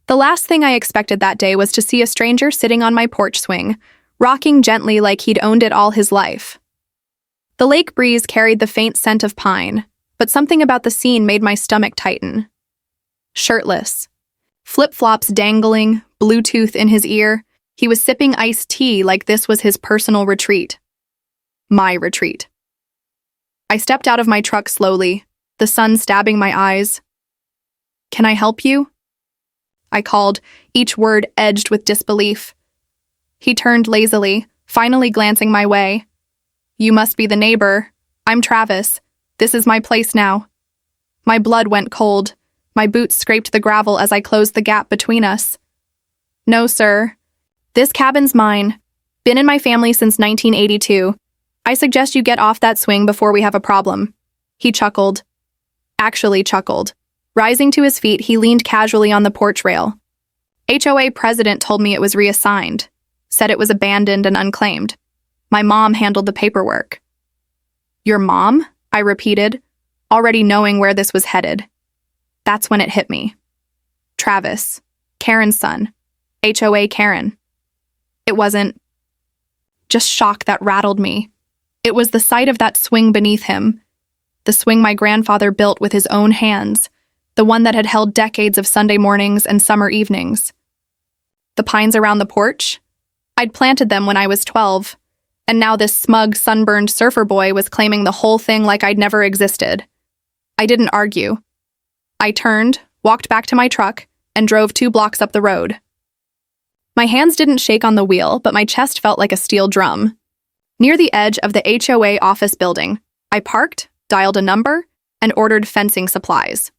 The last thing I expected that day was to see a stranger sitting on my porch swing, rocking gently like he'd owned it all his life. The lake breeze carried the faint scent of pine, but something about the scene made my stomach tighten. Shirtless, flip-flops dangling, Bluetooth in his ear, he was sipping iced tea like this was his personal retreat. My retreat. I stepped out of my truck slowly, the sun stabbing my eyes. "Can I help you?" I called, each word edged with disbelief. He turned lazily, finally glancing my way. "You must be the neighbor. I'm Travis. This is my place now." My blood went cold. My boots scraped the gravel as I closed the gap between us. "No, sir. This cabin's mine. Been in my family since 1982. I suggest you get off that swing before we have a problem." He chuckled. Actually chuckled. Rising to his feet, he leaned casually on the porch rail. HOA president told me it was reassigned. Said it was abandoned and unclaimed. My mom handled the paperwork. "Your mom?" I repeated, already knowing where this was headed. That's when it hit me. Travis, Karen's son, HOA Karen. It wasn't just shock that rattled me. It was the sight of that swing beneath him, the swing my grandfather built with his own hands, the one that had held decades of Sunday mornings and summer evenings. The pines around the porch? I'd planted them when I was 12, and now this smug, sunburned surfer boy was claiming the whole thing like I'd never existed. I didn't argue. I turned, walked back to my truck, and drove 2 blocks up the road. My hands didn't shake on the wheel, but my chest felt like a steel drum. Near the edge of the HOA office building, I parked, dialed a number, and ordered fencing supplies.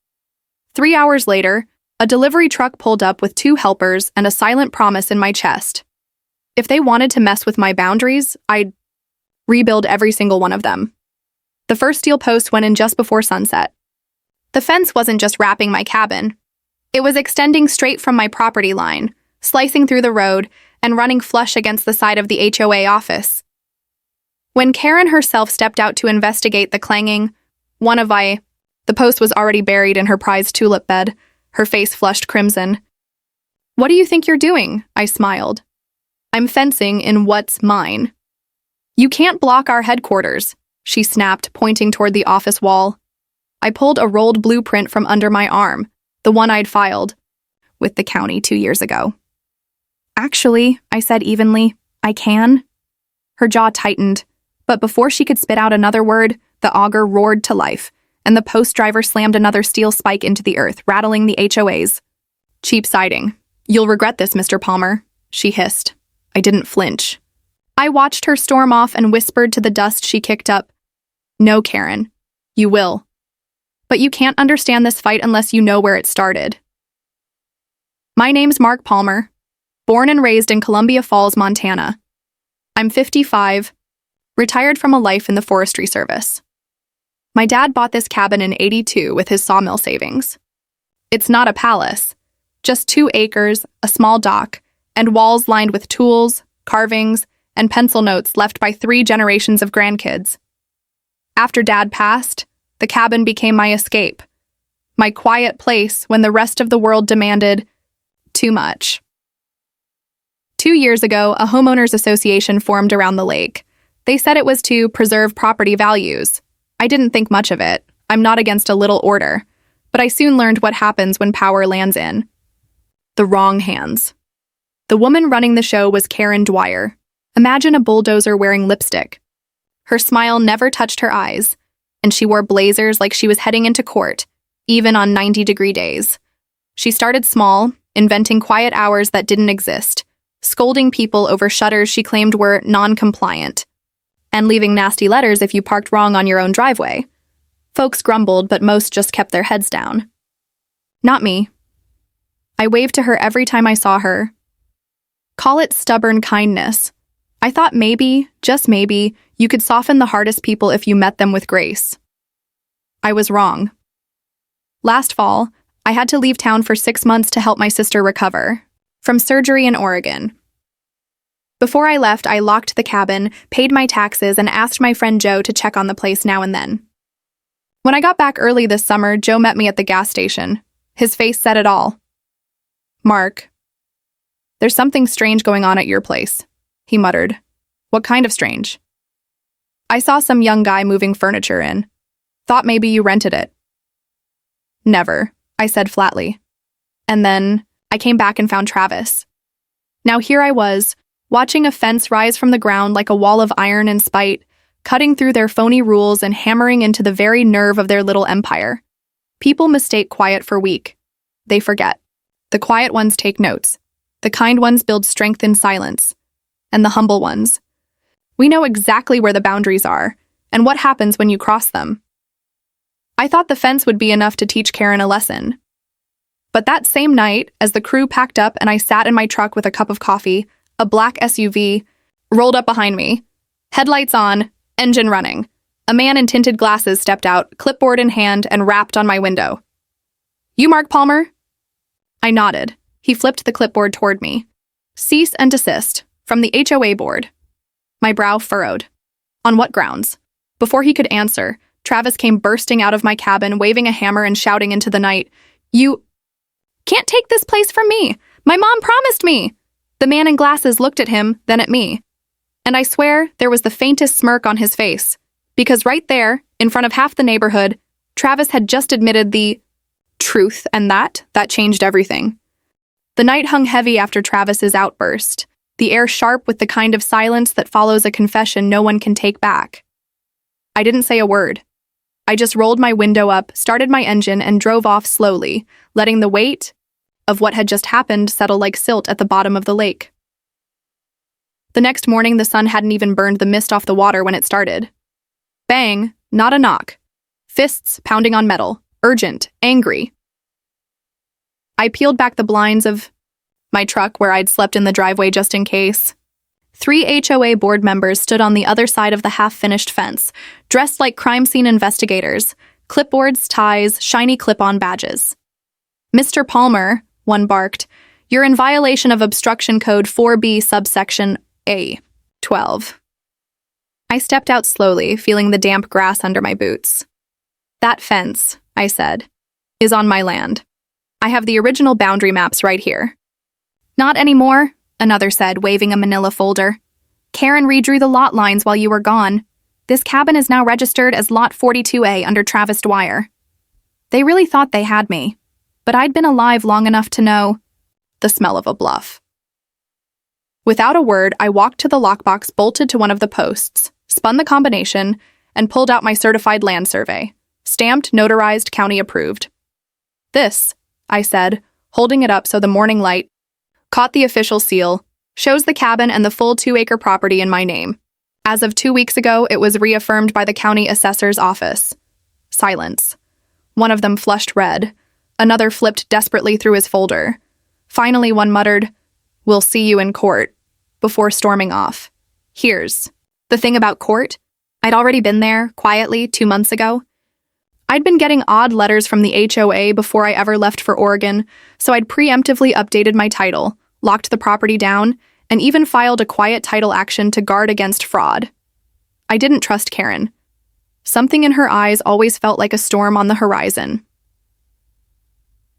3 hours later, a delivery truck pulled up with 2 helpers and a silent promise in my chest. If they wanted to mess with my boundaries, I'd rebuild every single one of them. The first steel post went in just before sunset. The fence wasn't just wrapping my cabin. It was extending straight from my property line, slicing through the road, and running flush against the side of the HOA office. When Karen herself stepped out to investigate the clanging, the post was already buried in her prized tulip bed, her face flushed crimson. "What do you think you're doing?" I smiled. "I'm fencing in what's mine." "You can't block our headquarters," she snapped, pointing toward the office wall. I pulled a rolled blueprint from under my arm, the one I'd filed with the county 2 years ago. "Actually," I said evenly, "I can." Her jaw tightened, but before she could spit out another word, the auger roared to life, and the post driver slammed another steel spike into the earth, rattling the HOAs. "Cheap siding. You'll regret this, Mr. Palmer," she hissed. I didn't flinch. I watched her storm off and whispered to the dust she kicked up, "No, Karen. You will. But you can't understand this fight unless you know where it started." My name's Mark Palmer, born and raised in Columbia Falls, Montana. I'm 55, retired from a life in the forestry service. My dad bought this cabin in '82 with his sawmill savings. It's not a palace, just 2 acres, a small dock, and walls lined with tools, carvings, and pencil notes left by 3 generations of grandkids. After Dad passed, the cabin became my escape, my quiet place when the rest of the world demanded too much. 2 years ago, a homeowners association formed around the lake. They said it was to preserve property values. I didn't think much of it. I'm not against a little order, but I soon learned what happens when power lands in the wrong hands. The woman running the show was Karen Dwyer. Imagine a bulldozer wearing lipstick. Her smile never touched her eyes, and she wore blazers like she was heading into court, even on 90-degree days. She started small, inventing quiet hours that didn't exist, scolding people over shutters she claimed were non-compliant, and leaving nasty letters if you parked wrong on your own driveway. Folks grumbled, but most just kept their heads down. Not me. I waved to her every time I saw her. Call it stubborn kindness. I thought maybe, just maybe, you could soften the hardest people if you met them with grace. I was wrong. Last fall, I had to leave town for 6 months to help my sister recover from surgery in Oregon. Before I left, I locked the cabin, paid my taxes, and asked my friend Joe to check on the place now and then. When I got back early this summer, Joe met me at the gas station. His face said it all. Mark, there's something strange going on at your place, he muttered. What kind of strange? I saw some young guy moving furniture in. Thought maybe you rented it. Never, I said flatly. And then I came back and found Travis. Now here I was, watching a fence rise from the ground like a wall of iron and spite, cutting through their phony rules and hammering into the very nerve of their little empire. People mistake quiet for weak. They forget. The quiet ones take notes. The kind ones build strength in silence. And the humble ones. We know exactly where the boundaries are, and what happens when you cross them. I thought the fence would be enough to teach Karen a lesson. But that same night, as the crew packed up and I sat in my truck with a cup of coffee, a black SUV rolled up behind me. Headlights on, engine running. A man in tinted glasses stepped out, clipboard in hand, and rapped on my window. You Mark Palmer? I nodded. He flipped the clipboard toward me. Cease and desist, from the HOA board. My brow furrowed. On what grounds? Before he could answer, Travis came bursting out of my cabin, waving a hammer and shouting into the night, You can't take this place from me! My mom promised me! The man in glasses looked at him, then at me. And I swear there was the faintest smirk on his face, because right there, in front of half the neighborhood, Travis had just admitted the truth, and that changed everything. The night hung heavy after Travis's outburst, the air sharp with the kind of silence that follows a confession no one can take back. I didn't say a word. I just rolled my window up, started my engine, and drove off slowly, letting the weight of what had just happened settle like silt at the bottom of the lake. The next morning, the sun hadn't even burned the mist off the water when it started. Bang, not a knock. Fists pounding on metal, urgent, angry. I peeled back the blinds of my truck where I'd slept in the driveway just in case. 3 HOA board members stood on the other side of the half-finished fence, dressed like crime scene investigators, clipboards, ties, shiny clip-on badges. Mr. Palmer, one barked, you're in violation of obstruction code 4B subsection A, 12. I stepped out slowly, feeling the damp grass under my boots. That fence, I said, is on my land. I have the original boundary maps right here. Not anymore, another said, waving a manila folder. Karen redrew the lot lines while you were gone. This cabin is now registered as Lot 42A under Travis Dwyer. They really thought they had me, but I'd been alive long enough to know the smell of a bluff. Without a word, I walked to the lockbox bolted to one of the posts, spun the combination, and pulled out my certified land survey. Stamped, notarized, county approved. This, I said, holding it up so the morning light caught the official seal, shows the cabin and the full 2-acre property in my name. As of 2 weeks ago, it was reaffirmed by the county assessor's office. Silence. One of them flushed red. Another flipped desperately through his folder. Finally, one muttered, "We'll see you in court," before storming off. Here's the thing about court. I'd already been there, quietly, 2 months ago. I'd been getting odd letters from the HOA before I ever left for Oregon, so I'd preemptively updated my title, locked the property down, and even filed a quiet title action to guard against fraud. I didn't trust Karen. Something in her eyes always felt like a storm on the horizon.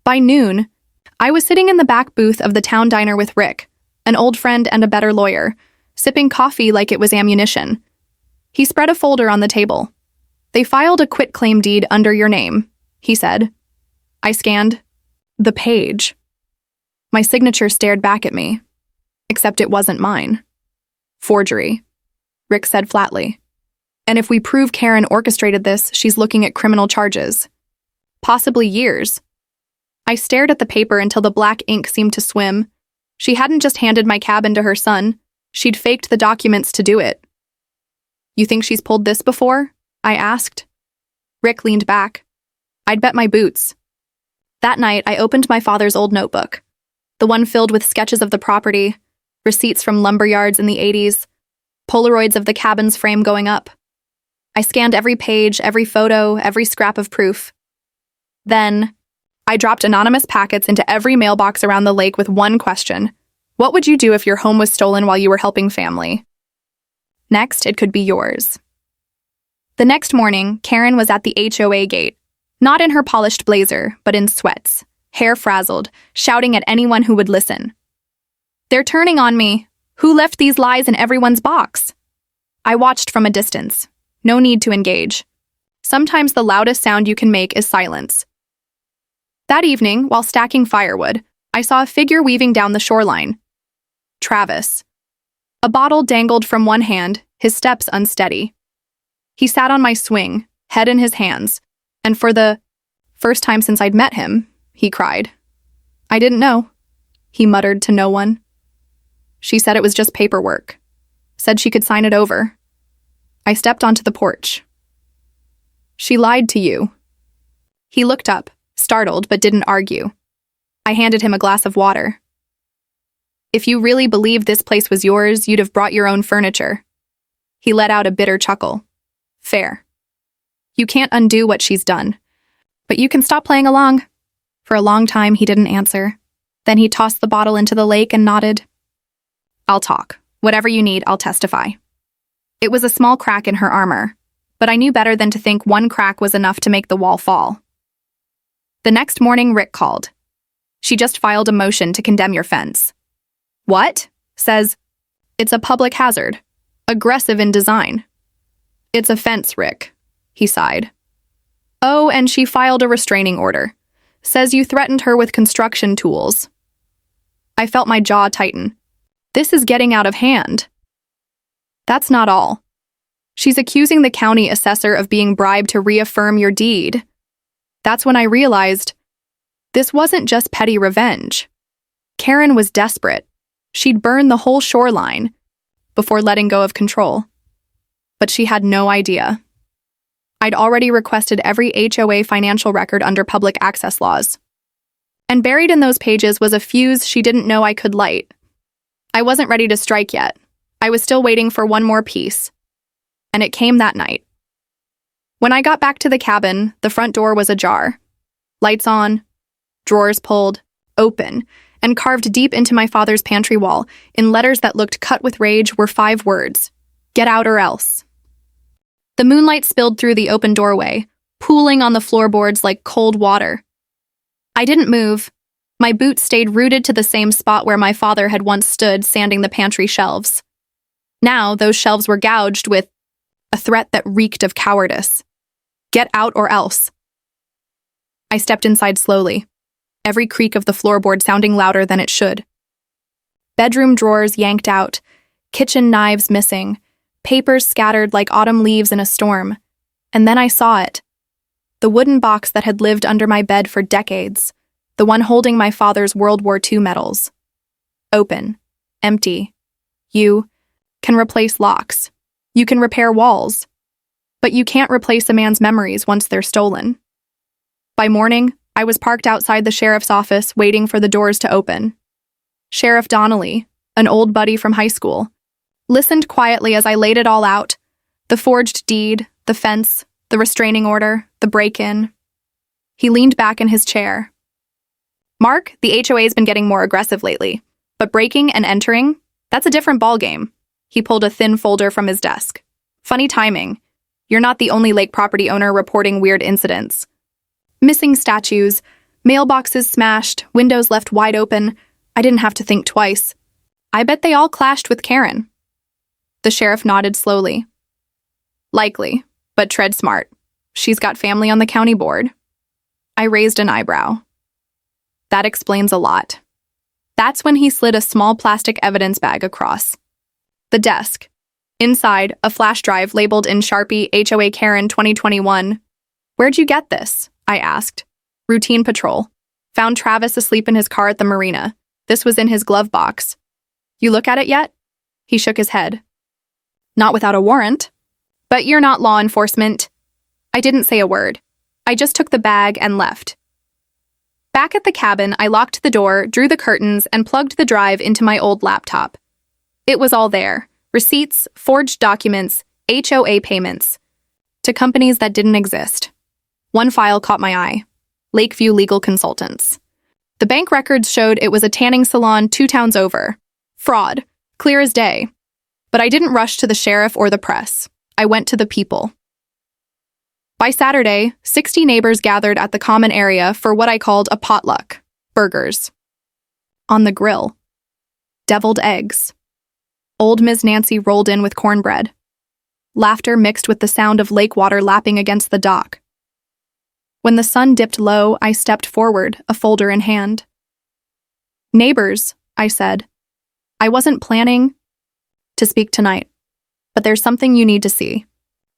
By noon, I was sitting in the back booth of the town diner with Rick, an old friend and a better lawyer, sipping coffee like it was ammunition. He spread a folder on the table. They filed a quitclaim deed under your name, he said. I scanned the page. My signature stared back at me, except it wasn't mine. Forgery, Rick said flatly. And if we prove Karen orchestrated this, she's looking at criminal charges. Possibly years. I stared at the paper until the black ink seemed to swim. She hadn't just handed my cabin to her son. She'd faked the documents to do it. You think she's pulled this before? I asked. Rick leaned back. I'd bet my boots. That night, I opened my father's old notebook, the one filled with sketches of the property, receipts from lumber yards in the 80s, Polaroids of the cabin's frame going up. I scanned every page, every photo, every scrap of proof. Then, I dropped anonymous packets into every mailbox around the lake with one question. What would you do if your home was stolen while you were helping family? Next, it could be yours. The next morning, Karen was at the HOA gate, not in her polished blazer, but in sweats. hair frazzled, shouting at anyone who would listen. "They're turning on me. Who left these lies in everyone's box?" I watched from a distance. No need to engage. Sometimes the loudest sound you can make is silence. That evening, while stacking firewood, I saw a figure weaving down the shoreline. Travis. A bottle dangled from one hand, his steps unsteady. He sat on my swing, head in his hands, and for the first time since I'd met him, he cried. "I didn't know," he muttered to no one. "She said it was just paperwork. Said she could sign it over." I stepped onto the porch. "She lied to you." He looked up, startled but didn't argue. I handed him a glass of water. "If you really believed this place was yours, you'd have brought your own furniture." He let out a bitter chuckle. "Fair. You can't undo what she's done, but you can stop playing along." For a long time, he didn't answer. Then he tossed the bottle into the lake and nodded. "I'll talk. Whatever you need, I'll testify." It was a small crack in her armor, but I knew better than to think one crack was enough to make the wall fall. The next morning, Rick called. "She just filed a motion to condemn your fence." "What?" Says, "It's a public hazard. Aggressive in design." "It's a fence, Rick," he sighed. "Oh, and she filed a restraining order. Says you threatened her with construction tools." I felt my jaw tighten. This is getting out of hand. That's not all. She's accusing the county assessor of being bribed to reaffirm your deed. That's when I realized this wasn't just petty revenge. Karen was desperate. She'd burn the whole shoreline before letting go of control. But she had no idea. I'd already requested every HOA financial record under public access laws. And buried in those pages was a fuse she didn't know I could light. I wasn't ready to strike yet. I was still waiting for one more piece. And it came that night. When I got back to the cabin, the front door was ajar. Lights on, drawers pulled, open, and carved deep into my father's pantry wall, in letters that looked cut with rage, were 5 words. "Get out or else." The moonlight spilled through the open doorway, pooling on the floorboards like cold water. I didn't move. My boots stayed rooted to the same spot where my father had once stood sanding the pantry shelves. Now, those shelves were gouged with a threat that reeked of cowardice. "Get out or else." I stepped inside slowly, every creak of the floorboard sounding louder than it should. Bedroom drawers yanked out, kitchen knives missing, papers scattered like autumn leaves in a storm. And then I saw it. The wooden box that had lived under my bed for decades, the one holding my father's World War II medals. Open, empty. You can replace locks. You can repair walls. But you can't replace a man's memories once they're stolen. By morning, I was parked outside the sheriff's office waiting for the doors to open. Sheriff Donnelly, an old buddy from high school, listened quietly as I laid it all out. The forged deed, the fence, the restraining order, the break-in. He leaned back in his chair. "Mark, the HOA's been getting more aggressive lately, but breaking and entering, that's a different ballgame." He pulled a thin folder from his desk. "Funny timing. You're not the only lake property owner reporting weird incidents. Missing statues, mailboxes smashed, windows left wide open. I didn't have to think twice. I bet they all clashed with Karen." The sheriff nodded slowly. "Likely, but tread smart. She's got family on the county board." I raised an eyebrow. "That explains a lot." That's when he slid a small plastic evidence bag across the desk. Inside, a flash drive labeled in Sharpie HOA Karen 2021. "Where'd you get this?" I asked. "Routine patrol. Found Travis asleep in his car at the marina. This was in his glove box." "You look at it yet?" He shook his head. "Not without a warrant." "But you're not law enforcement." I didn't say a word. I just took the bag and left. Back at the cabin, I locked the door, drew the curtains, and plugged the drive into my old laptop. It was all there. Receipts, forged documents, HOA payments. To companies that didn't exist. One file caught my eye. Lakeview Legal Consultants. The bank records showed it was a tanning salon 2 towns over. Fraud. Clear as day. But I didn't rush to the sheriff or the press. I went to the people. By Saturday, 60 neighbors gathered at the common area for what I called a potluck. Burgers. On the grill. Deviled eggs. Old Miss Nancy rolled in with cornbread. Laughter mixed with the sound of lake water lapping against the dock. When the sun dipped low, I stepped forward, a folder in hand. "Neighbors," I said. "I wasn't planning to speak tonight, but there's something you need to see."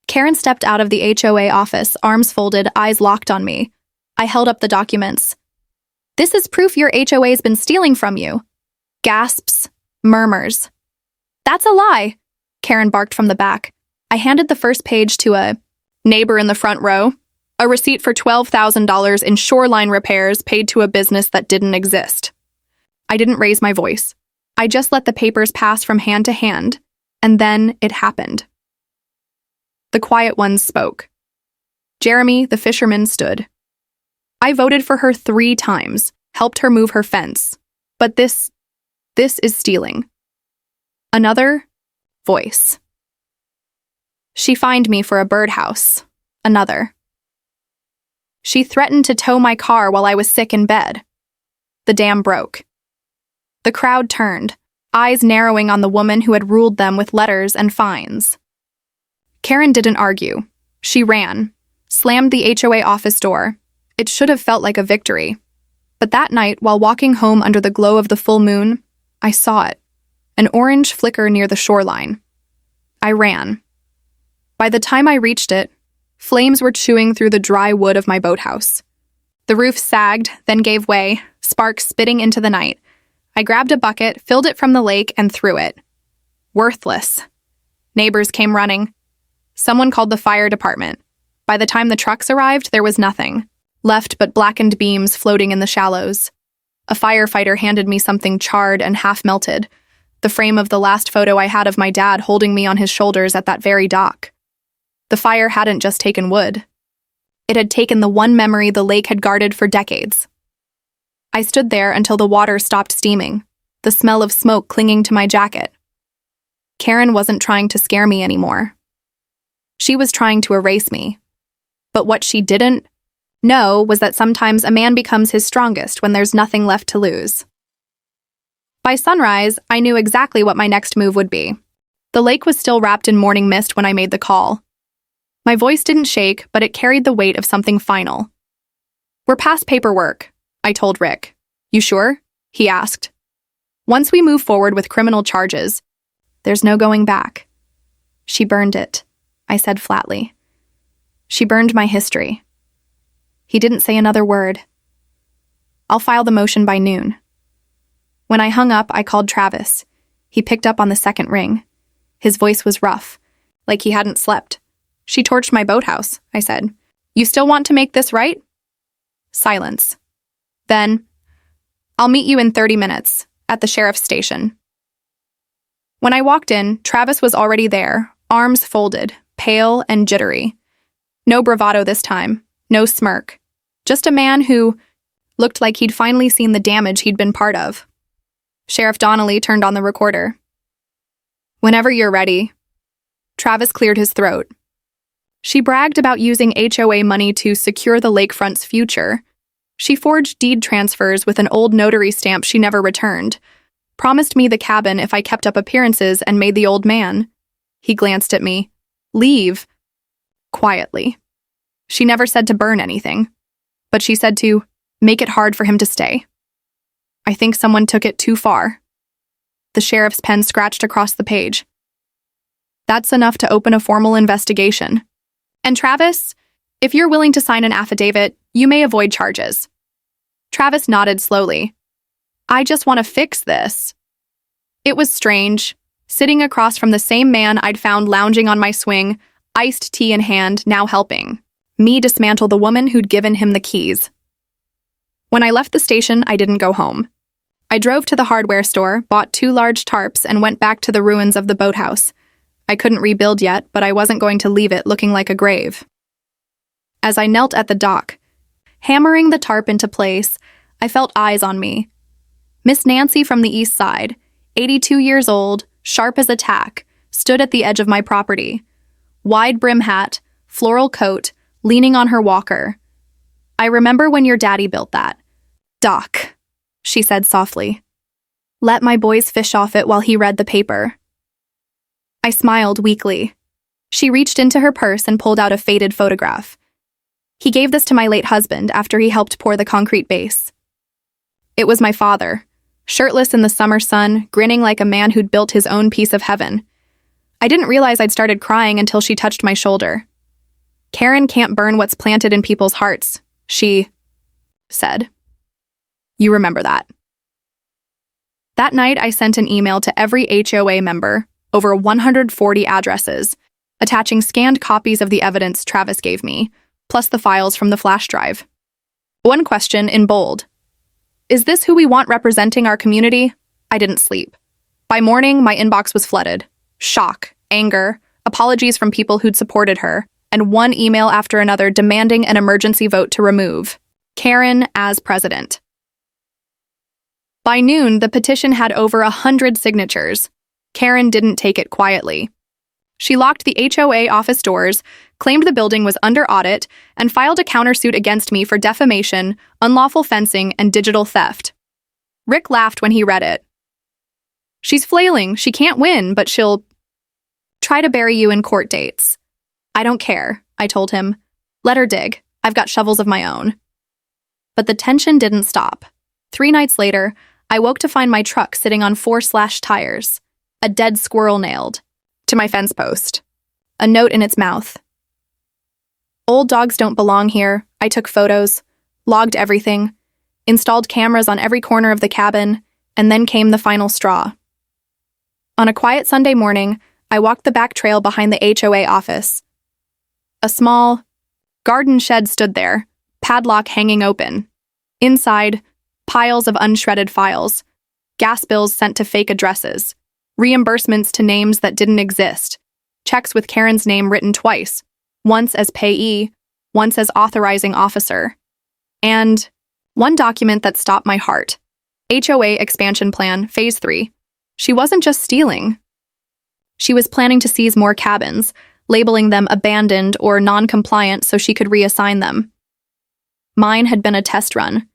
Karen stepped out of the HOA office, arms folded, eyes locked on me. I held up the documents. "This is proof your HOA's been stealing from you." Gasps, murmurs. "That's a lie," Karen barked from the back. I handed the first page to a neighbor in the front row, a receipt for $12,000 in shoreline repairs paid to a business that didn't exist. I didn't raise my voice. I just let the papers pass from hand to hand, and then it happened. The quiet ones spoke. Jeremy, the fisherman, stood. I voted for her 3 times, helped her move her fence. But this is stealing. Another voice. She fined me for a birdhouse. Another. She threatened to tow my car while I was sick in bed. The dam broke. The crowd turned, eyes narrowing on the woman who had ruled them with letters and fines. Karen didn't argue. She ran, slammed the HOA office door. It should have felt like a victory. But that night, while walking home under the glow of the full moon, I saw it, an orange flicker near the shoreline. I ran. By the time I reached it, flames were chewing through the dry wood of my boathouse. The roof sagged, then gave way, sparks spitting into the night. I grabbed a bucket, filled it from the lake, and threw it. Worthless. Neighbors came running. Someone called the fire department. By the time the trucks arrived, there was nothing left but blackened beams floating in the shallows. A firefighter handed me something charred and half-melted, the frame of the last photo I had of my dad holding me on his shoulders at that very dock. The fire hadn't just taken wood. It had taken the one memory the lake had guarded for decades. I stood there until the water stopped steaming, the smell of smoke clinging to my jacket. Karen wasn't trying to scare me anymore. She was trying to erase me. But what she didn't know was that sometimes a man becomes his strongest when there's nothing left to lose. By sunrise, I knew exactly what my next move would be. The lake was still wrapped in morning mist when I made the call. My voice didn't shake, but it carried the weight of something final. "We're past paperwork," I told Rick. "You sure?" he asked. "Once we move forward with criminal charges, there's no going back." "She burned it," I said flatly. "She burned my history." He didn't say another word. "I'll file the motion by noon." When I hung up, I called Travis. He picked up on the second ring. His voice was rough, like he hadn't slept. "She torched my boathouse," I said. "You still want to make this right?" Silence. Then, "I'll meet you in 30 minutes, at the sheriff's station." When I walked in, Travis was already there, arms folded, pale and jittery. No bravado this time, no smirk. Just a man who looked like he'd finally seen the damage he'd been part of. Sheriff Donnelly turned on the recorder. "Whenever you're ready." Travis cleared his throat. "She bragged about using HOA money to secure the lakefront's future. She forged deed transfers with an old notary stamp she never returned. Promised me the cabin if I kept up appearances and made the old man." He glanced at me. "Leave." Quietly. She never said to burn anything, but she said to make it hard for him to stay. I think someone took it too far. The sheriff's pen scratched across the page. "That's enough to open a formal investigation. And Travis, if you're willing to sign an affidavit, you may avoid charges." Travis nodded slowly. "I just want to fix this." It was strange, sitting across from the same man I'd found lounging on my swing, iced tea in hand, now helping me dismantle the woman who'd given him the keys. When I left the station, I didn't go home. I drove to the hardware store, bought 2 large tarps, and went back to the ruins of the boathouse. I couldn't rebuild yet, but I wasn't going to leave it looking like a grave. As I knelt at the dock, hammering the tarp into place, I felt eyes on me. Miss Nancy from the east side, 82 years old, sharp as a tack, stood at the edge of my property. Wide brim hat, floral coat, leaning on her walker. "I remember when your daddy built that." "Doc," she said softly. "Let my boys fish off it while he read the paper." I smiled weakly. She reached into her purse and pulled out a faded photograph. "He gave this to my late husband after he helped pour the concrete base." It was my father, shirtless in the summer sun, grinning like a man who'd built his own piece of heaven. I didn't realize I'd started crying until she touched my shoulder. "Karen can't burn what's planted in people's hearts," she said. "You remember that." That night, I sent an email to every HOA member, over 140 addresses, attaching scanned copies of the evidence Travis gave me, plus the files from the flash drive. One question in bold: "Is this who we want representing our community?" I didn't sleep. By morning, my inbox was flooded. Shock, anger, apologies from people who'd supported her, and one email after another demanding an emergency vote to remove Karen as president. By noon, the petition had over 100 signatures. Karen didn't take it quietly. She locked the HOA office doors, claimed the building was under audit, and filed a countersuit against me for defamation, unlawful fencing, and digital theft. Rick laughed when he read it. "She's flailing, she can't win, but she'll try to bury you in court dates." "I don't care," I told him. "Let her dig. I've got shovels of my own." But the tension didn't stop. 3 nights later, I woke to find my truck sitting on 4 slashed tires, a dead squirrel nailed to my fence post, a note in its mouth. "Old dogs don't belong here." I took photos, logged everything, installed cameras on every corner of the cabin, and then came the final straw. On a quiet Sunday morning, I walked the back trail behind the HOA office. A small garden shed stood there, padlock hanging open. Inside, piles of unshredded files, gas bills sent to fake addresses, reimbursements to names that didn't exist, checks with Karen's name written twice, once as payee, once as authorizing officer, and one document that stopped my heart: HOA expansion plan, phase 3. She wasn't just stealing. She was planning to seize more cabins, labeling them abandoned or non-compliant so she could reassign them. Mine had been a test run.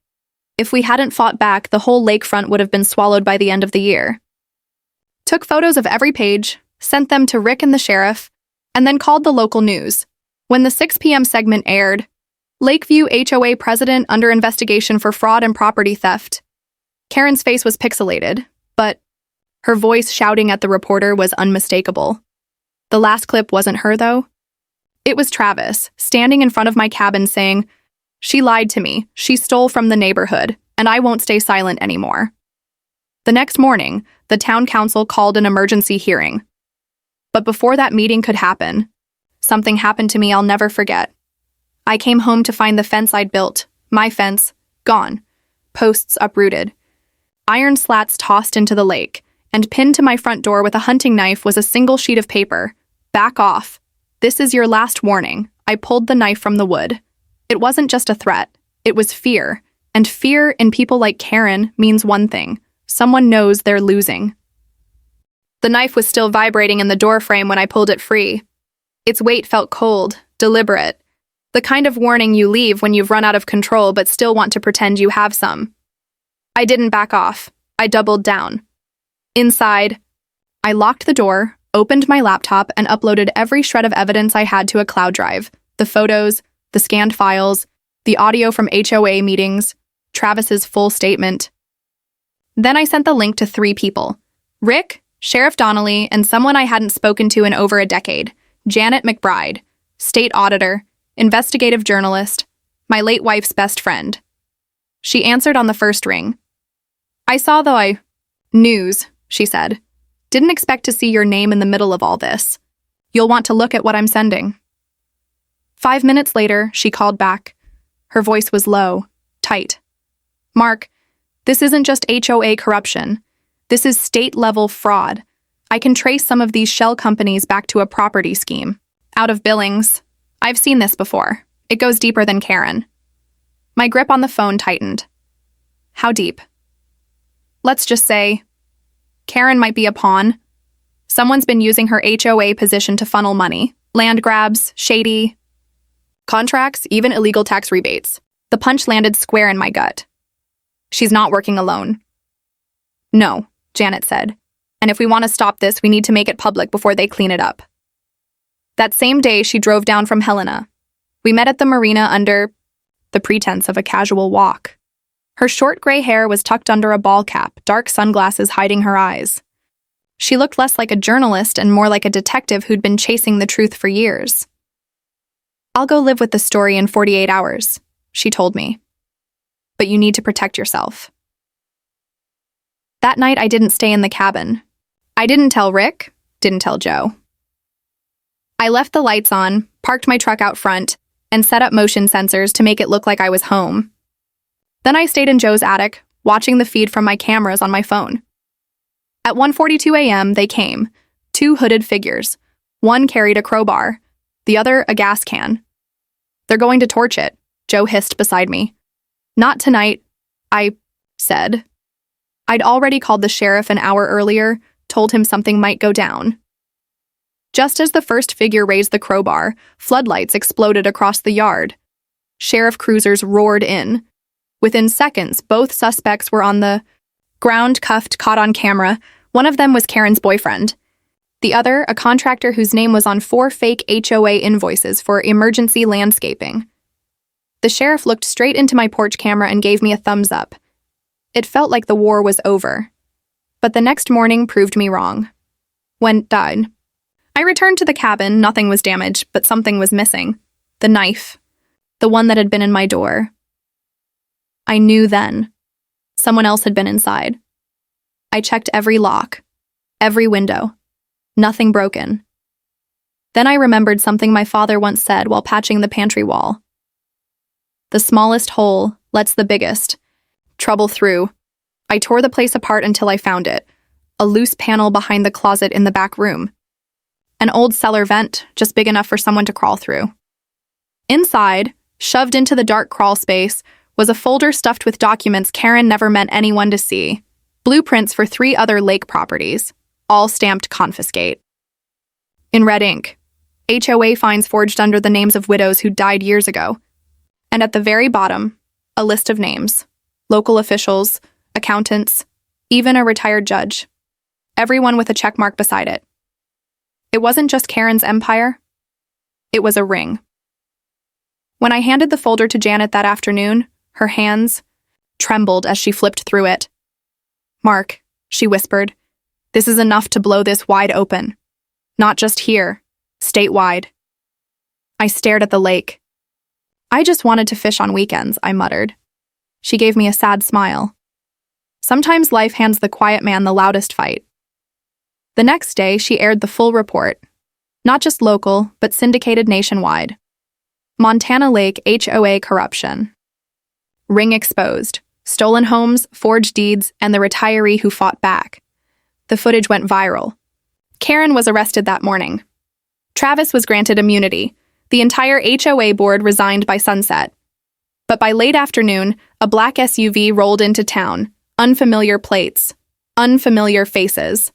If we hadn't fought back, the whole lakefront would have been swallowed by the end of the year. Took photos of every page, sent them to Rick and the sheriff, and then called the local news. When the 6 p.m. segment aired, "Lakeview HOA president under investigation for fraud and property theft." Karen's face was pixelated, but her voice shouting at the reporter was unmistakable. The last clip wasn't her, though. It was Travis, standing in front of my cabin saying, "She lied to me, she stole from the neighborhood, and I won't stay silent anymore." The next morning, the town council called an emergency hearing. But before that meeting could happen, something happened to me I'll never forget. I came home to find the fence I'd built, my fence, gone, posts uprooted, iron slats tossed into the lake, and pinned to my front door with a hunting knife was a single sheet of paper. "Back off. This is your last warning." I pulled the knife from the wood. It wasn't just a threat, it was fear, and fear in people like Karen means one thing: someone knows they're losing. The knife was still vibrating in the doorframe when I pulled it free. Its weight felt cold, deliberate, the kind of warning you leave when you've run out of control but still want to pretend you have some. I didn't back off. I doubled down. Inside, I locked the door, opened my laptop, and uploaded every shred of evidence I had to a cloud drive: the photos, the scanned files, the audio from HOA meetings, Travis's full statement. Then I sent the link to 3 people: Rick, Sheriff Donnelly, and someone I hadn't spoken to in over a decade, Janet McBride, state auditor, investigative journalist, my late wife's best friend. She answered on the first ring. "I saw the news," she said. "Didn't expect to see your name in the middle of all this. You'll want to look at what I'm sending." 5 minutes later, she called back. Her voice was low, tight. "Mark, this isn't just HOA corruption. This is state-level fraud. I can trace some of these shell companies back to a property scheme. Out of billings. I've seen this before. It goes deeper than Karen." My grip on the phone tightened. "How deep?" "Let's just say Karen might be a pawn. Someone's been using her HOA position to funnel money. Land grabs, shady." Contracts, even illegal tax rebates. The punch landed square in my gut. She's not working alone. No, Janet said. And if we want to stop this, we need to make it public before they clean it up. That same day, she drove down from Helena. We met at the marina under the pretense of a casual walk. Her short gray hair was tucked under a ball cap, dark sunglasses hiding her eyes. She looked less like a journalist and more like a detective who'd been chasing the truth for years. I'll go live with the story in 48 hours, she told me. But you need to protect yourself. That night, I didn't stay in the cabin. I didn't tell Rick, didn't tell Joe. I left the lights on, parked my truck out front, and set up motion sensors to make it look like I was home. Then I stayed in Joe's attic, watching the feed from my cameras on my phone. At 1:42 a.m., they came, 2 hooded figures. One carried a crowbar, the other a gas can. They're going to torch it, Joe hissed beside me. Not tonight, I said. I'd already called the sheriff an hour earlier, told him something might go down. Just as the first figure raised the crowbar, floodlights exploded across the yard. Sheriff cruisers roared in. Within seconds, both suspects were on the ground, cuffed, caught on camera. One of them was Karen's boyfriend. The other, a contractor whose name was on 4 fake HOA invoices for emergency landscaping. The sheriff looked straight into my porch camera and gave me a thumbs up. It felt like the war was over. But the next morning proved me wrong. Went died. I returned to the cabin. Nothing was damaged, but something was missing. The knife. The one that had been in my door. I knew then. Someone else had been inside. I checked every lock, every window. Nothing broken. Then I remembered something my father once said while patching the pantry wall. The smallest hole lets the biggest trouble through. I tore the place apart until I found it. A loose panel behind the closet in the back room. An old cellar vent, just big enough for someone to crawl through. Inside, shoved into the dark crawl space, was a folder stuffed with documents Karen never meant anyone to see. Blueprints for 3 other lake properties, all stamped confiscate. In red ink, HOA fines forged under the names of widows who died years ago. And at the very bottom, a list of names. Local officials, accountants, even a retired judge. Everyone with a checkmark beside it. It wasn't just Karen's empire. It was a ring. When I handed the folder to Janet that afternoon, her hands trembled as she flipped through it. "Mark," she whispered, "this is enough to blow this wide open. Not just here, statewide." I stared at the lake. "I just wanted to fish on weekends," I muttered. She gave me a sad smile. Sometimes life hands the quiet man the loudest fight. The next day, she aired the full report. Not just local, but syndicated nationwide. Montana Lake HOA corruption. Ring exposed. Stolen homes, forged deeds, and the retiree who fought back. The footage went viral. Karen was arrested that morning. Travis was granted immunity. The entire HOA board resigned by sunset. But by late afternoon, a black SUV rolled into town. Unfamiliar plates. Unfamiliar faces.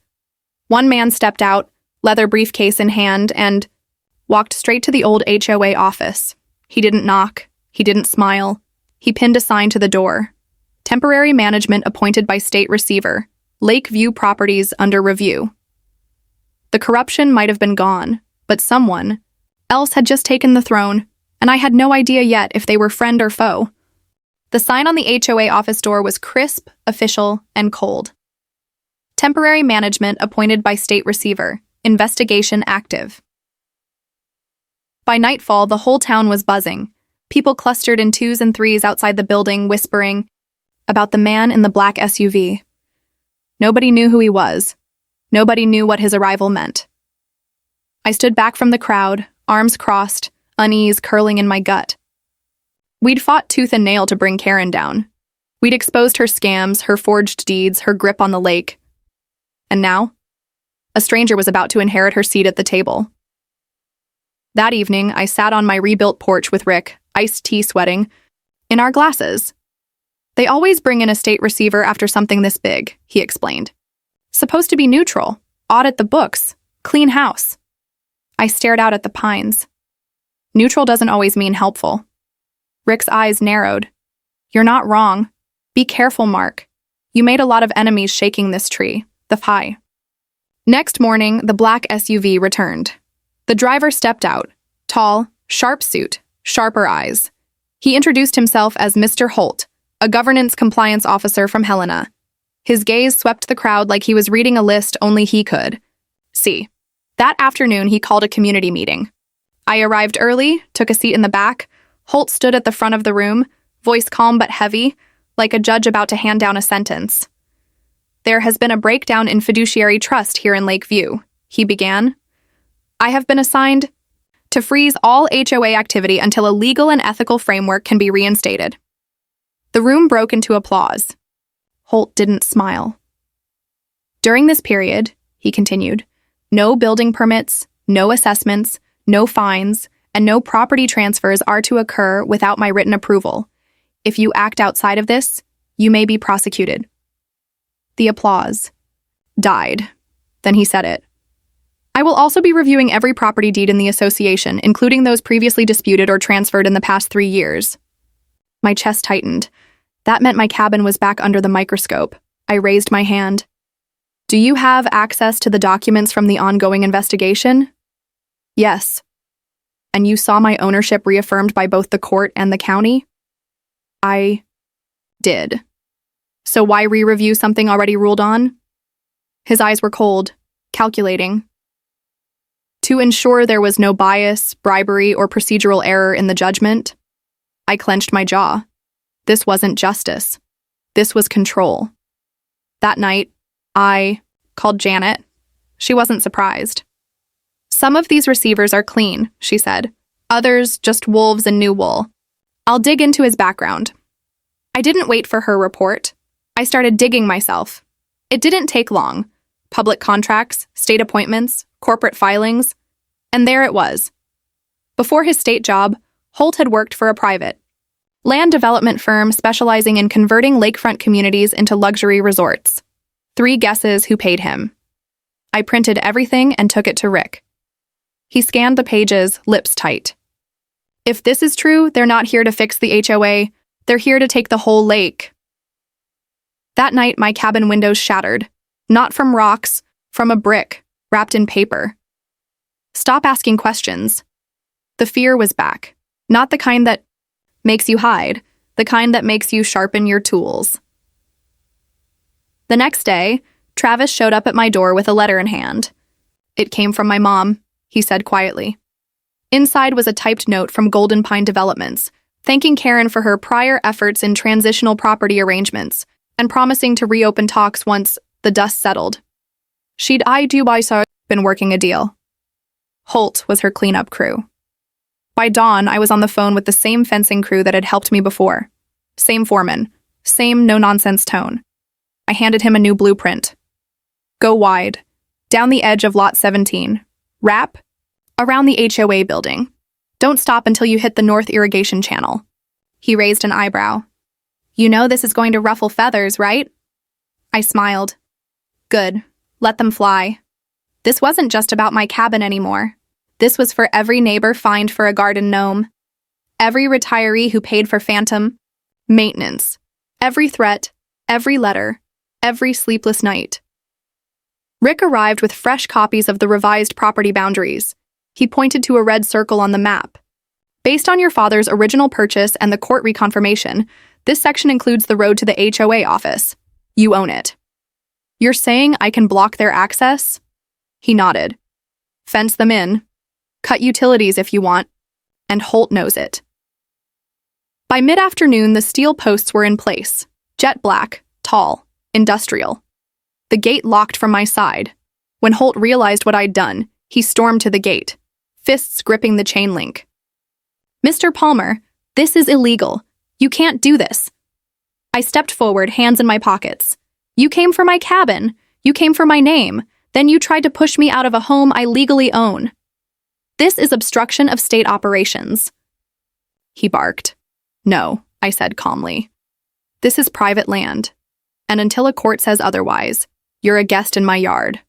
One man stepped out, leather briefcase in hand, and walked straight to the old HOA office. He didn't knock. He didn't smile. He pinned a sign to the door. Temporary management appointed by state receiver. Lakeview properties under review. The corruption might have been gone, but someone else had just taken the throne, and I had no idea yet if they were friend or foe. The sign on the HOA office door was crisp, official, and cold. Temporary management appointed by state receiver. Investigation active. By nightfall, the whole town was buzzing. People clustered in 2s and 3s outside the building, whispering about the man in the black SUV. Nobody knew who he was. Nobody knew what his arrival meant. I stood back from the crowd, arms crossed, unease curling in my gut. We'd fought tooth and nail to bring Karen down. We'd exposed her scams, her forged deeds, her grip on the lake. And now, a stranger was about to inherit her seat at the table. That evening, I sat on my rebuilt porch with Rick, iced tea sweating, in our glasses. "They always bring in a state receiver after something this big," he explained. "Supposed to be neutral, audit the books, clean house." I stared out at the pines. Neutral doesn't always mean helpful. Rick's eyes narrowed. You're not wrong. Be careful, Mark. You made a lot of enemies shaking this tree, the pie. Next morning, the black SUV returned. The driver stepped out, tall, sharp suit, sharper eyes. He introduced himself as Mr. Holt, a governance compliance officer from Helena. His gaze swept the crowd like he was reading a list only he could. See. That afternoon, he called a community meeting. I arrived early, took a seat in the back. Holt stood at the front of the room, voice calm but heavy, like a judge about to hand down a sentence. There has been a breakdown in fiduciary trust here in Lakeview, he began. I have been assigned to freeze all HOA activity until a legal and ethical framework can be reinstated. The room broke into applause. Holt didn't smile. During this period, he continued, no building permits, no assessments, no fines, and no property transfers are to occur without my written approval. If you act outside of this, you may be prosecuted. The applause died. Then he said it. I will also be reviewing every property deed in the association, including those previously disputed or transferred in the past 3 years. My chest tightened. That meant my cabin was back under the microscope. I raised my hand. Do you have access to the documents from the ongoing investigation? Yes. And you saw my ownership reaffirmed by both the court and the county? I did. So why re-review something already ruled on? His eyes were cold, calculating. To ensure there was no bias, bribery, or procedural error in the judgment. I clenched my jaw. This wasn't justice. This was control. That night, I called Janet. She wasn't surprised. Some of these receivers are clean, she said. Others just wolves in new wool. I'll dig into his background. I didn't wait for her report. I started digging myself. It didn't take long. Public contracts, state appointments, corporate filings, and there it was. Before his state job, Holt had worked for a private land development firm specializing in converting lakefront communities into luxury resorts. 3 guesses who paid him. I printed everything and took it to Rick. He scanned the pages, lips tight. If this is true, they're not here to fix the HOA, they're here to take the whole lake. That night, my cabin windows shattered. Not from rocks, from a brick, wrapped in paper. Stop asking questions. The fear was back. Not the kind that makes you hide, the kind that makes you sharpen your tools. The next day, Travis showed up at my door with a letter in hand. It came from my mom, he said quietly. Inside was a typed note from Golden Pine Developments, thanking Karen for her prior efforts in transitional property arrangements and promising to reopen talks once the dust settled. She'd been working a deal. Holt was her cleanup crew. By dawn, I was on the phone with the same fencing crew that had helped me before. Same foreman, same no-nonsense tone. I handed him a new blueprint. Go wide, down the edge of Lot 17. Wrap, around the HOA building. Don't stop until you hit the north irrigation channel. He raised an eyebrow. You know this is going to ruffle feathers, right? I smiled. Good. Let them fly. This wasn't just about my cabin anymore. This was for every neighbor fined for a garden gnome. Every retiree who paid for phantom maintenance. Every threat, every letter, every sleepless night. Rick arrived with fresh copies of the revised property boundaries. He pointed to a red circle on the map. Based on your father's original purchase and the court reconfirmation, this section includes the road to the HOA office. You own it. You're saying I can block their access? He nodded. Fence them in. Cut utilities if you want. And Holt knows it. By mid-afternoon, the steel posts were in place. Jet black, tall, industrial. The gate locked from my side. When Holt realized what I'd done, he stormed to the gate, fists gripping the chain link. Mr. Palmer, this is illegal. You can't do this. I stepped forward, hands in my pockets. You came for my cabin. You came for my name. Then you tried to push me out of a home I legally own. This is obstruction of state operations. He barked. No, I said calmly. This is private land. And until a court says otherwise, you're a guest in my yard.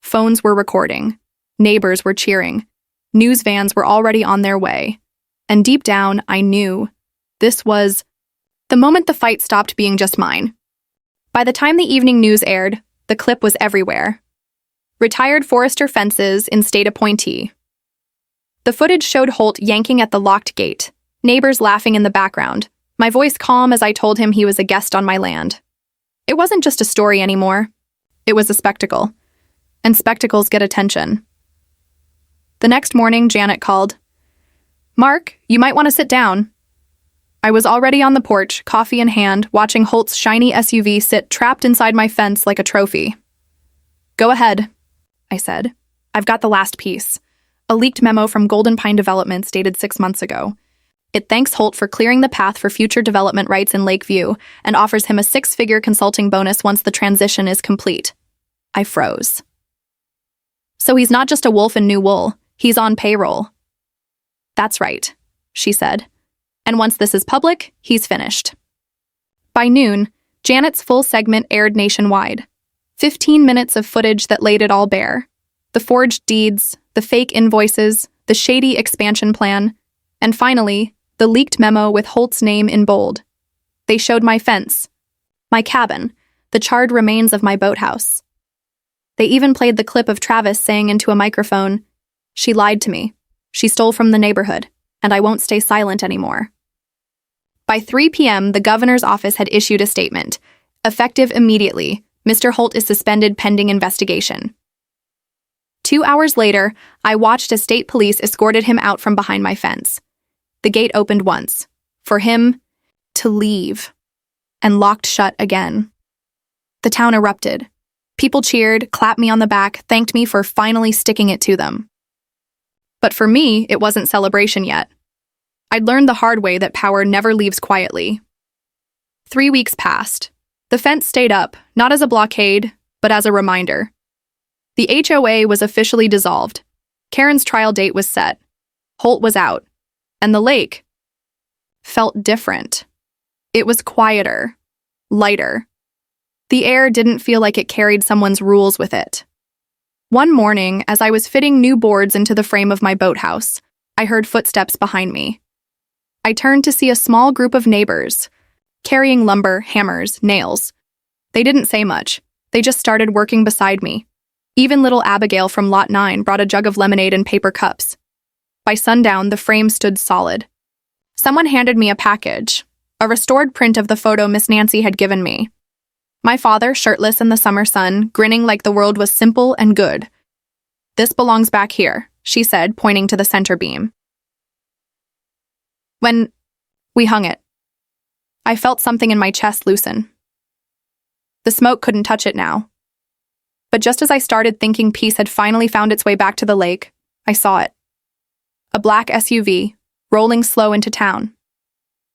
Phones were recording. Neighbors were cheering. News vans were already on their way. And deep down, I knew this was the moment the fight stopped being just mine. By the time the evening news aired, the clip was everywhere. Retired forester fences in state appointee. The footage showed Holt yanking at the locked gate, neighbors laughing in the background, my voice calm as I told him he was a guest on my land. It wasn't just a story anymore. It was a spectacle. And spectacles get attention. The next morning, Janet called. "Mark, you might want to sit down." I was already on the porch, coffee in hand, watching Holt's shiny SUV sit trapped inside my fence like a trophy. "Go ahead," I said. "I've got the last piece. A leaked memo from Golden Pine Developments dated 6 months ago. It thanks Holt for clearing the path for future development rights in Lakeview and offers him a 6-figure consulting bonus once the transition is complete." I froze. "So he's not just a wolf in new wool, he's on payroll." "That's right," she said. "And once this is public, he's finished." By noon, Janet's full segment aired nationwide. 15 minutes of footage that laid it all bare. The forged deeds, the fake invoices, the shady expansion plan, and finally, the leaked memo with Holt's name in bold. They showed my fence, my cabin, the charred remains of my boathouse. They even played the clip of Travis saying into a microphone, "She lied to me. She stole from the neighborhood, and I won't stay silent anymore." By 3 p.m., the governor's office had issued a statement. Effective immediately, Mr. Holt is suspended pending investigation. 2 hours later, I watched as state police escorted him out from behind my fence. The gate opened once, for him to leave, and locked shut again. The town erupted. People cheered, clapped me on the back, thanked me for finally sticking it to them. But for me, it wasn't celebration yet. I'd learned the hard way that power never leaves quietly. 3 weeks passed. The fence stayed up, not as a blockade, but as a reminder. The HOA was officially dissolved. Karen's trial date was set. Holt was out. And the lake felt different. It was quieter, lighter. The air didn't feel like it carried someone's rules with it. One morning, as I was fitting new boards into the frame of my boathouse, I heard footsteps behind me. I turned to see a small group of neighbors, carrying lumber, hammers, nails. They didn't say much. They just started working beside me. Even little Abigail from Lot 9 brought a jug of lemonade and paper cups. By sundown, the frame stood solid. Someone handed me a package, a restored print of the photo Miss Nancy had given me. My father, shirtless in the summer sun, grinning like the world was simple and good. "This belongs back here," she said, pointing to the center beam. When we hung it, I felt something in my chest loosen. The smoke couldn't touch it now. But just as I started thinking peace had finally found its way back to the lake, I saw it. A black SUV, rolling slow into town.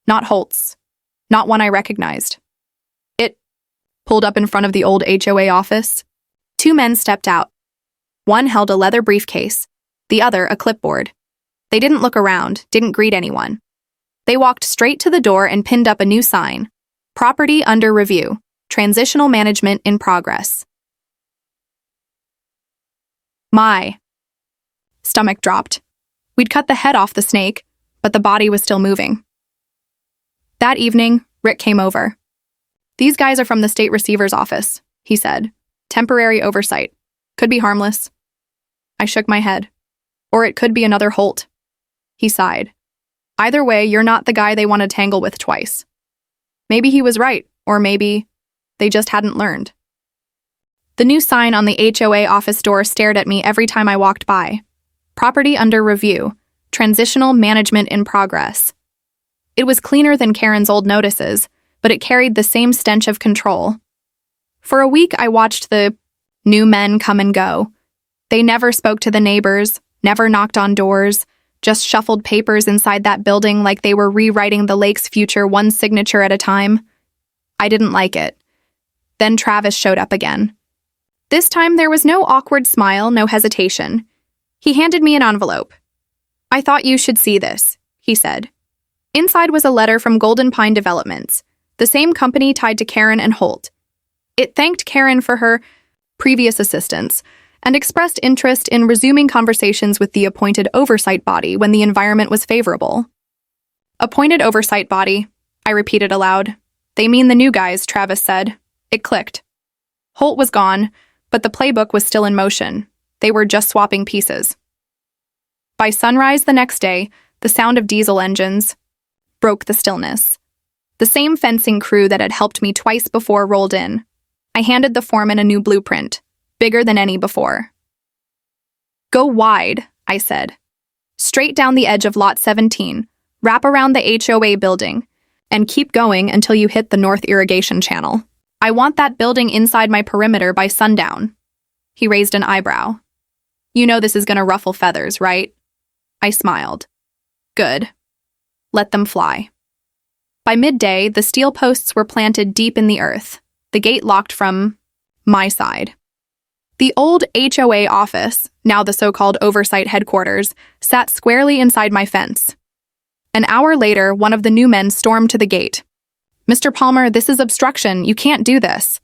Not Holt's. Not one I recognized. It pulled up in front of the old HOA office. 2 men stepped out. One held a leather briefcase, the other a clipboard. They didn't look around, didn't greet anyone. They walked straight to the door and pinned up a new sign. "Property under review. Transitional management in progress." My stomach dropped. We'd cut the head off the snake, but the body was still moving. That evening, Rick came over. "These guys are from the state receiver's office," he said. "Temporary oversight. Could be harmless." I shook my head. "Or it could be another Holt." He sighed. "Either way, you're not the guy they want to tangle with twice." Maybe he was right, or maybe they just hadn't learned. The new sign on the HOA office door stared at me every time I walked by. "Property under review. Transitional management in progress." It was cleaner than Karen's old notices, but it carried the same stench of control. For a week, I watched the new men come and go. They never spoke to the neighbors, never knocked on doors, just shuffled papers inside that building like they were rewriting the lake's future one signature at a time. I didn't like it. Then Travis showed up again. This time there was no awkward smile, no hesitation. He handed me an envelope. "I thought you should see this," he said. Inside was a letter from Golden Pine Developments, the same company tied to Karen and Holt. It thanked Karen for her previous assistance and expressed interest in resuming conversations with the appointed oversight body when the environment was favorable. Appointed oversight body, I repeated aloud. They mean the new guys, Travis said. It clicked. Holt was gone, but the playbook was still in motion. They were just swapping pieces. By sunrise the next day, the sound of diesel engines broke the stillness. The same fencing crew that had helped me twice before rolled in. I handed the foreman a new blueprint, bigger than any before. Go wide, I said. Straight down the edge of Lot 17, wrap around the HOA building, and keep going until you hit the north irrigation channel. I want that building inside my perimeter by sundown. He raised an eyebrow. You know this is going to ruffle feathers, right? I smiled. Good. Let them fly. By midday, the steel posts were planted deep in the earth, the gate locked from my side. The old HOA office, now the so-called oversight headquarters, sat squarely inside my fence. An hour later, one of the new men stormed to the gate. Mr. Palmer, this is obstruction. You can't do this.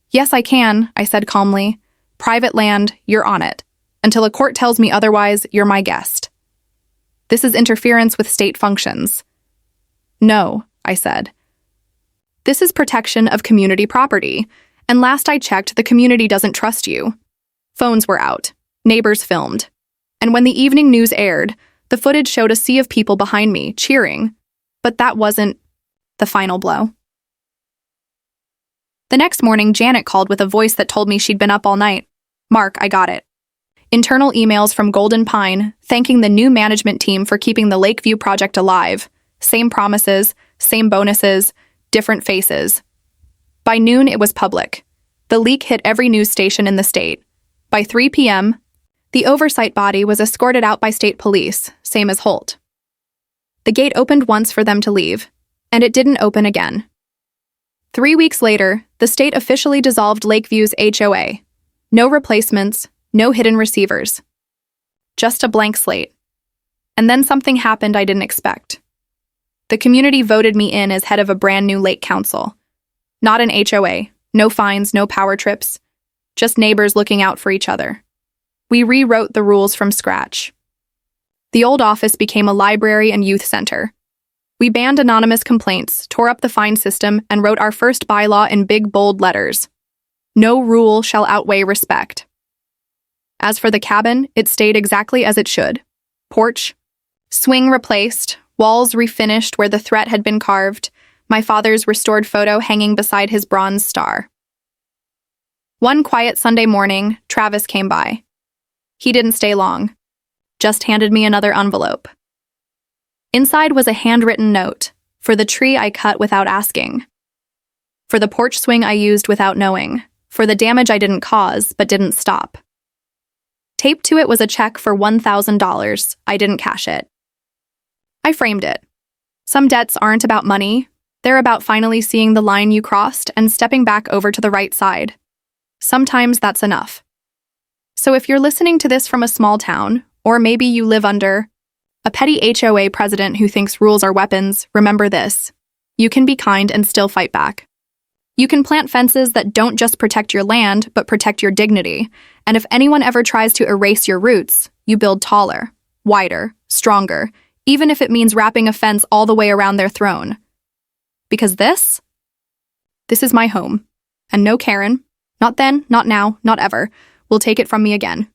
Yes, I can, I said calmly. Private land, you're on it. Until a court tells me otherwise, you're my guest. This is interference with state functions. No, I said. This is protection of community property, and last I checked, the community doesn't trust you. Phones were out. Neighbors filmed. And when the evening news aired, the footage showed a sea of people behind me, cheering. But that wasn't the final blow. The next morning, Janet called with a voice that told me she'd been up all night. Mark, I got it. Internal emails from Golden Pine, thanking the new management team for keeping the Lakeview project alive. Same promises, same bonuses, different faces. By noon, it was public. The leak hit every news station in the state. By 3 p.m., the oversight body was escorted out by state police, same as Holt. The gate opened once for them to leave, and it didn't open again. 3 weeks later, the state officially dissolved Lakeview's HOA. No replacements, no hidden receivers. Just a blank slate. And then something happened I didn't expect. The community voted me in as head of a brand new lake council. Not an HOA, no fines, no power trips, just neighbors looking out for each other. We rewrote the rules from scratch. The old office became a library and youth center. We banned anonymous complaints, tore up the fine system, and wrote our first bylaw in big, bold letters. No rule shall outweigh respect. As for the cabin, it stayed exactly as it should. Porch, swing replaced, walls refinished where the threat had been carved, my father's restored photo hanging beside his bronze star. One quiet Sunday morning, Travis came by. He didn't stay long, just handed me another envelope. Inside was a handwritten note, for the tree I cut without asking, for the porch swing I used without knowing, for the damage I didn't cause but didn't stop. Taped to it was a check for $1,000. I didn't cash it. I framed it. Some debts aren't about money. They're about finally seeing the line you crossed and stepping back over to the right side. Sometimes that's enough. So if you're listening to this from a small town, or maybe you live under a petty HOA president who thinks rules are weapons, remember this. You can be kind and still fight back. You can plant fences that don't just protect your land, but protect your dignity. And if anyone ever tries to erase your roots, you build taller, wider, stronger, even if it means wrapping a fence all the way around their throne. Because this is my home. And no Karen, not then, not now, not ever, will take it from me again.